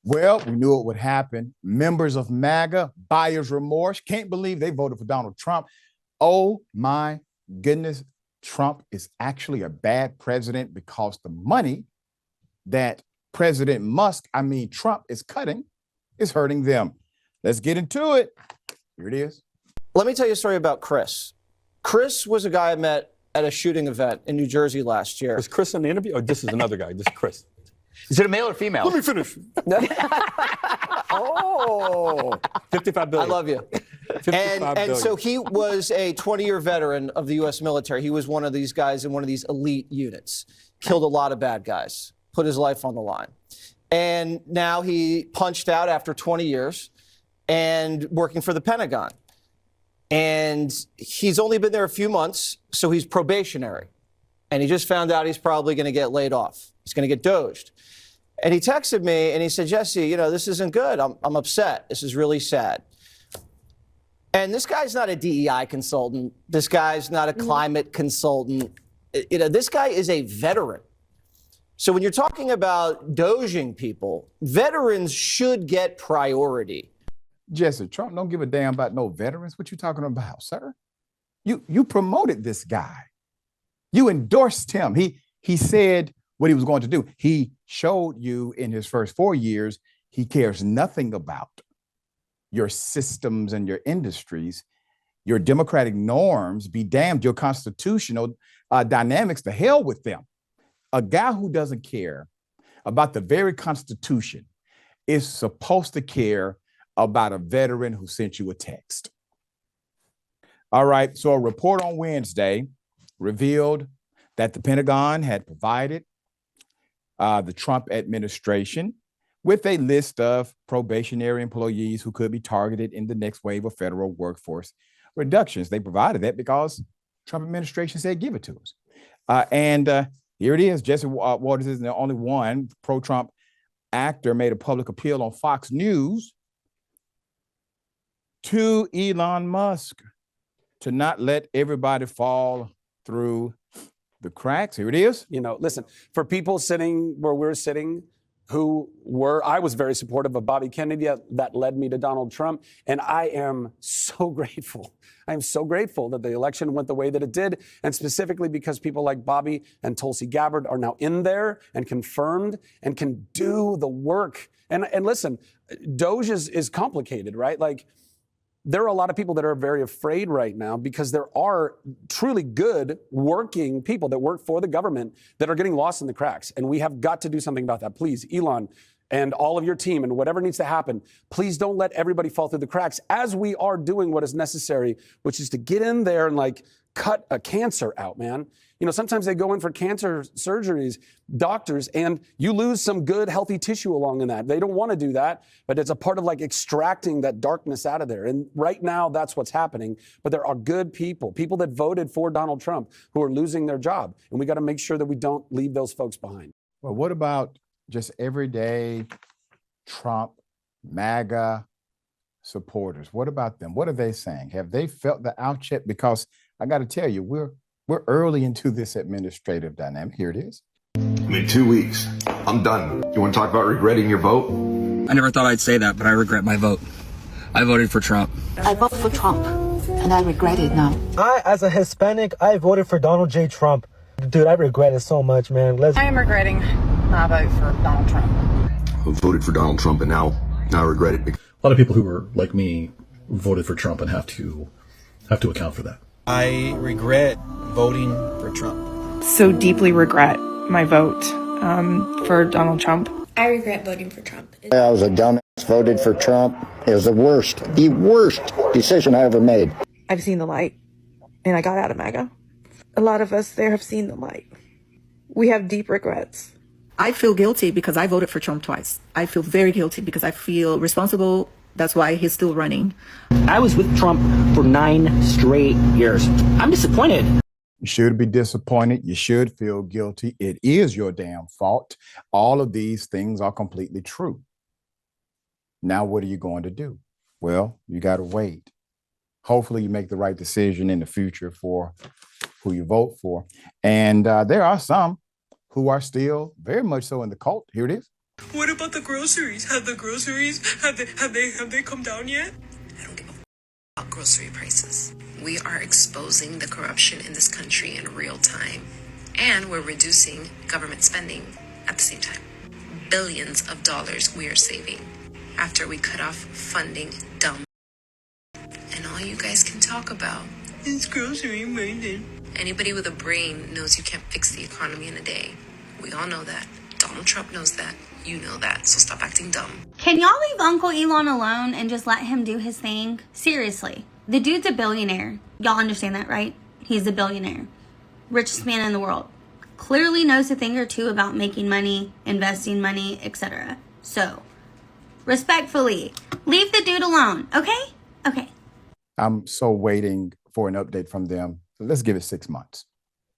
Well, we knew it would happen. Members of MAGA, buyer's remorse, can't believe they voted for Donald Trump. Oh my goodness, Trump is actually a bad president because the money that President Musk, Trump is cutting is hurting them. Let's get into it. Here it is. Let me tell you a story about Chris. Chris was a guy I met at a shooting event in New Jersey last year. Was Chris in the interview? Oh, this is another guy. This is Chris. Is it a male or female? Let me finish. Oh, 55 billion. I love you. And so he was a 20-year veteran of the U.S. military. He was one of these guys in one of these elite units. Killed a lot of bad guys. Put his life on the line. And now he punched out after 20 years and working for the Pentagon. And he's only been there a few months, so he's probationary. And he just found out he's probably going to get laid off. He's going to get DOGE'd. And he texted me and he said, Jesse, you know, this isn't good. I'm upset. This is really sad. And this guy's not a DEI consultant. This guy's not a climate consultant. You know, this guy is a veteran. So when you're talking about doging people, veterans should get priority. Jesse, Trump don't give a damn about no veterans. What you talking about, sir? You promoted this guy. You endorsed him. He said what he was going to do. He showed you in his first 4 years, he cares nothing about your systems and your industries, your democratic norms, be damned, your constitutional dynamics, to hell with them. A guy who doesn't care about the very Constitution is supposed to care about a veteran who sent you a text. All right, so a report on Wednesday revealed that the Pentagon had provided the Trump administration with a list of probationary employees who could be targeted in the next wave of federal workforce reductions. They provided that because Trump administration said, give it to us. Here it is. Jesse Waters isn't the only one. Pro-Trump actor made a public appeal on Fox News to Elon Musk to not let everybody fall through the cracks. Here it is. You know, listen, for people sitting where we're sitting, I was very supportive of Bobby Kennedy. That led me to Donald Trump. And I am so grateful. I am so grateful that the election went the way that it did. And specifically because people like Bobby and Tulsi Gabbard are now in there and confirmed and can do the work. And listen, Doge is complicated, right? Like, there are a lot of people that are very afraid right now because there are truly good working people that work for the government that are getting lost in the cracks. And we have got to do something about that. Please, Elon and all of your team and whatever needs to happen, please don't let everybody fall through the cracks as we are doing what is necessary, which is to get in there and like cut a cancer out, man. You know, sometimes they go in for cancer surgeries, doctors, and you lose some good, healthy tissue along in that. They don't want to do that, but it's a part of like extracting that darkness out of there. And right now, that's what's happening. But there are good people that voted for Donald Trump who are losing their job. And we got to make sure that we don't leave those folks behind. Well, what about just everyday Trump, MAGA supporters? What about them? What are they saying? Have they felt the outchet? Because I got to tell you, we're early into this administrative dynamic. Here it is. In 2 weeks, I'm done. You want to talk about regretting your vote? I never thought I'd say that, but I regret my vote. I voted for Trump. I voted for Trump, and I regret it now. As a Hispanic, I voted for Donald J. Trump. Dude, I regret it so much, man. I am regretting my vote for Donald Trump. I voted for Donald Trump, and now I regret it. A lot of people who were like me voted for Trump and have to account for that. I regret voting for Trump. So deeply regret my vote for Donald Trump. I regret voting for Trump. I was a dumbass, voted for Trump. It was the worst decision I ever made. I've seen the light, and I got out of MAGA. A lot of us there have seen the light. We have deep regrets. I feel guilty because I voted for Trump twice. I feel very guilty because I feel responsible. That's why he's still running. I was with Trump for 9 straight years. I'm disappointed. You should be disappointed. You should feel guilty. It is your damn fault. All of these things are completely true. Now, what are you going to do? Well, you got to wait. Hopefully you make the right decision in the future for who you vote for. And there are some who are still very much so in the cult. Here it is. What about the groceries? Have they come down yet? I don't give a about grocery prices. We are exposing the corruption in this country in real time, and we're reducing government spending at the same time. Billions of dollars we are saving after we cut off funding dumb. And all you guys can talk about is grocery money. Anybody with a brain knows you can't fix the economy in a day. We all know that. Donald Trump knows that. You know that. So stop acting dumb. Can y'all leave Uncle Elon alone and just let him do his thing? Seriously. The dude's a billionaire. Y'all understand that, right? He's a billionaire. Richest man in the world. Clearly knows a thing or two about making money, investing money, etc. So, respectfully, leave the dude alone, okay? Okay. I'm so waiting for an update from them. Let's give it 6 months.